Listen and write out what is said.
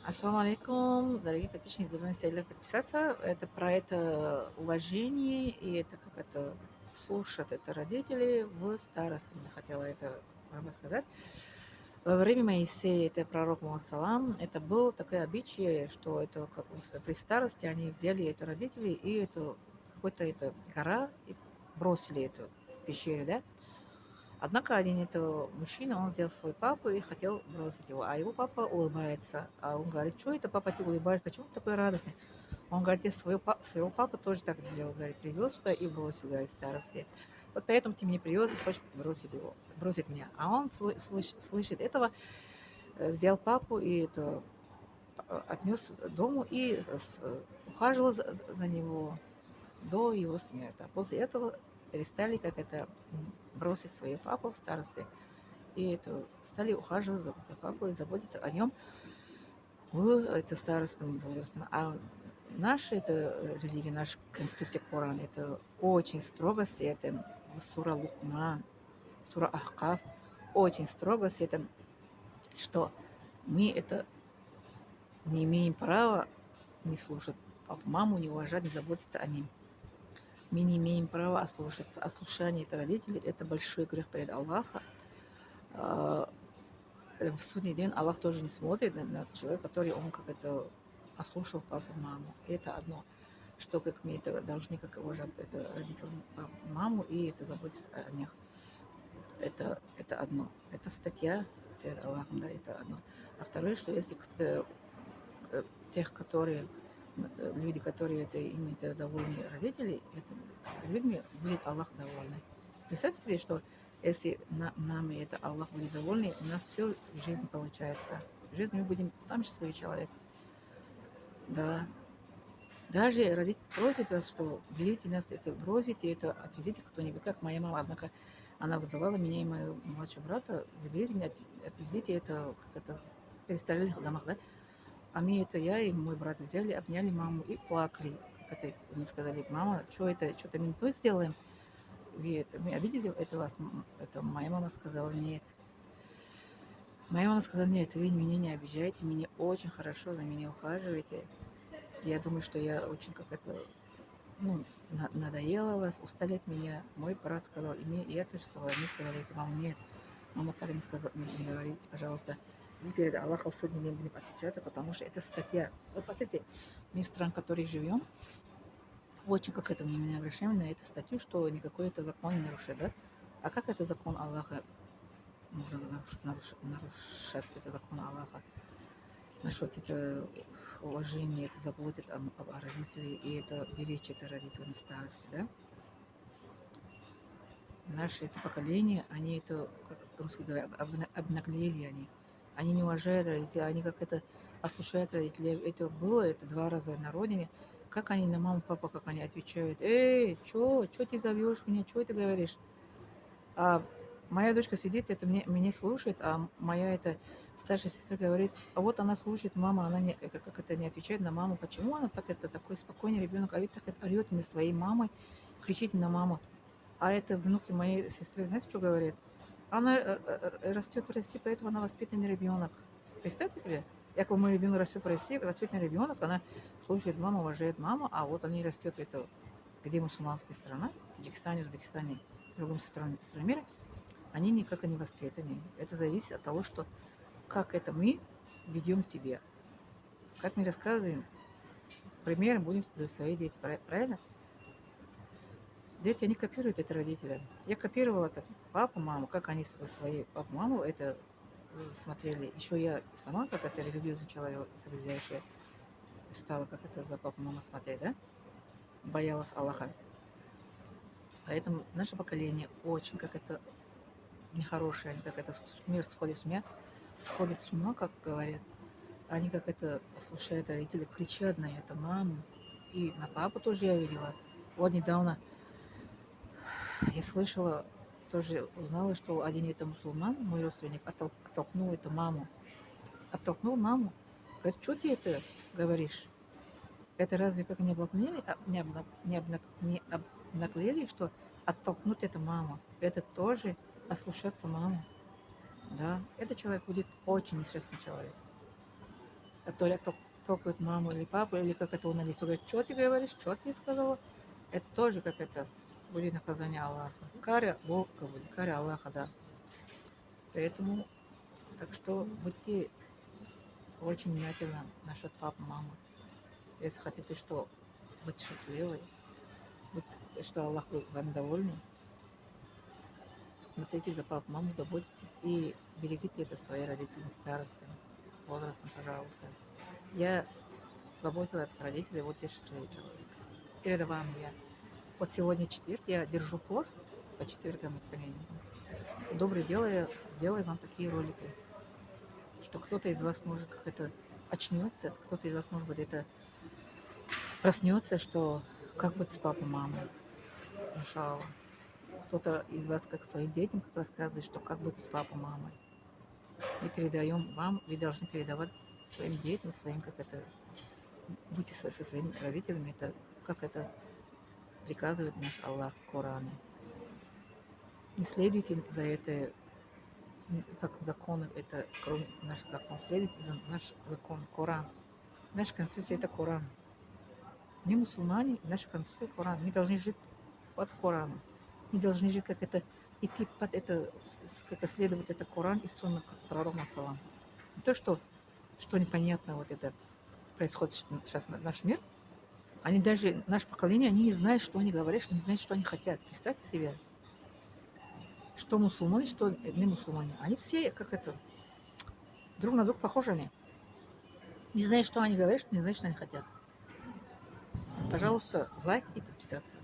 Ассаламу алейкум, дорогие подписчики, за мной стоит подписаться. Это про это уважение и это как это слушать это родители в старости. Я хотела это вам рассказать. Во время Моисея, это пророк Муассалам, это было такое обычай, что это как бы сказать, при старости они взяли это родители и это какой-то это гора и бросили это в пещере, да? Однако один этого мужчина, он взял свой папу и хотел бросить его, а его папа улыбается. А он говорит, что это, папа, ты улыбаешься, почему ты такой радостный? Он говорит, я своего папу тоже так сделал, говорит, привез сюда и бросил, говорит, в старости. Вот поэтому ты меня привез и хочешь бросить его, бросить меня. А он слышит этого, взял папу и это отнес дому и ухаживал за него до его смерти. А после этого перестали как это бросить своего папу в старости и это, стали ухаживать за папой, заботиться о нем в это старостном возрасте. А наша это религия, наша конституция Коран, это очень строго с этим. Сура Лукман, сура Ахкаф, очень строго с этим, что мы это не имеем права не слушать папу, маму, не уважать, не заботиться о ним. Мы не имеем права ослушаться. Ослушание это родителей, это большой грех перед Аллахом. В судный день Аллах тоже не смотрит на человека, который он как это ослушал папу, маму. И это одно, что как мы это должны как уважать это родителям папу, маму и это заботиться о них. Это одно. Это статья перед Аллахом, да, это одно. А второе, что если э, тех, которые люди, которые это имеют довольны родители, это людьми будет Аллах довольный. Представьте себе, что если нами это Аллах будет довольный, у нас все в жизни получается. В жизни мы будем сам счастливый человек. Да. Даже родители просят вас, что берите нас, это бросите, это отвезите кто-нибудь, как моя мама, однако она вызывала меня и моего младшего брата, заберите меня, отвезите это, как это, в перестарелых домах, да, а мне это я и мой брат взяли, обняли маму и плакали. Как это мне сказали, мама, что это, что-то мы не то сделаем? Мы обидели это вас? Это моя мама сказала, нет. Моя мама сказала, нет, вы меня не обижаете, меня очень хорошо за меня ухаживаете. Я думаю, что я очень как это, ну, надоела вас, устали от меня. Мой брат сказал, и я тоже сказала, мне сказали, это мама, нет. Мама так не сказала, не говорите, пожалуйста. Мы перед Аллахом в судный день будем отвечаться, потому что это статья. Вот смотрите, мы стран, в которой живем, очень как это внимание обращаем на эту статью, что никакой это закон не нарушит, да? А как это закон Аллаха можно нарушать это закон Аллаха? Насчет это уважение, это заботит о родителях, и это беречь это родителям в старости, да? Наше это поколение, они это, как русские говорят, обнаглели они. Они не уважают родителей, они как это ослушают родителей. Это было, это 2 раза на родине. Как они на маму, папу, как они отвечают. Эй, чё ты зовешь меня, чё ты говоришь? А моя дочка сидит, это меня слушает, а моя это старшая сестра говорит, а вот она слушает, мама, она не, как это не отвечает на маму. Почему она так это такой спокойный ребенок, а ведь так это орет на своей мамой, кричит на маму. А это внуки моей сестры, знаете, что говорит? Она растет в России, поэтому она воспитанный ребенок. Представьте себе, якобы мой ребенок растет в России, воспитанный ребенок, она слушает маму, уважает маму, а вот они растет это, где мусульманская страна, в Таджикистане, Узбекистане, в другом стране мира, они никак не воспитаны. Это зависит от того, что как это мы ведем себя, как мы рассказываем, примером будем для своих детей, правильно? Дети, они копируют это родителя. Я копировала это папу, маму, как они со своей папу, маму это смотрели. Еще я сама, как это религиозный человек, соблюдающая, стала как это за папу, маму смотреть, да? Боялась Аллаха. Поэтому наше поколение очень, как это, нехорошее, они как это, мир сходит с ума, как говорят. Они как это послушают родителей, кричат на это маму. И на папу тоже я видела. Вот недавно я слышала, тоже узнала, что один это мусульман, мой родственник, оттолкнул эту маму. Оттолкнул маму. Говорит, что ты это говоришь? Это разве как не обнаглели, не обнаглели, что оттолкнуть эту маму? Это тоже ослушаться маму. Да, этот человек будет очень несчастный человек. которые толкают маму или папу, или как это он на лицо говорит, что ты говоришь, что ты сказала. Это тоже как это будет наказание Аллаха. Каря Бога будет, каря Аллаха, да. Поэтому, так что будьте очень внимательны насчет папы, мамы. Если хотите, что быть счастливой, что Аллах будет вами довольный, смотрите за папу, маму, заботитесь и берегите это свои родители старостым возрастом, пожалуйста. Я заботилась о родителей, вот я счастливый человек. Перед вами я. Вот сегодня четверг, я держу пост по четвергам и понедельникам. Доброе дело я сделаю вам такие ролики, что кто-то из вас может как это очнется, кто-то из вас может быть это проснется, что как быть с папой, мамой, иншаллах. Кто-то из вас как своим детям как рассказывает, что как быть с папой, мамой. И передаем вам, вы должны передавать своим детям, своим, как это, будьте со своими родителями, это, как это приказывает наш Аллах в Коране. Не следуйте за это законы, это наш закон. Следуйте за наш закон, Коран. Наша конституция это Коран. Мы мусульмане, наша конституция Коран. Мы должны жить под Кораном. Мы должны жить как это, идти под это, как следовать это Коран и Сунна, как пророк Масалам. Не то, что непонятно вот это происходит сейчас наш мир. Они даже, наше поколение, они не знают, что они говорят, не знают, что они хотят. Представьте себе, что мусульмане, что не мусульмане. Они все, как это, друг на друга похожи они. Не знают, что они говорят, не знают, что они хотят. Пожалуйста, лайк и подписаться.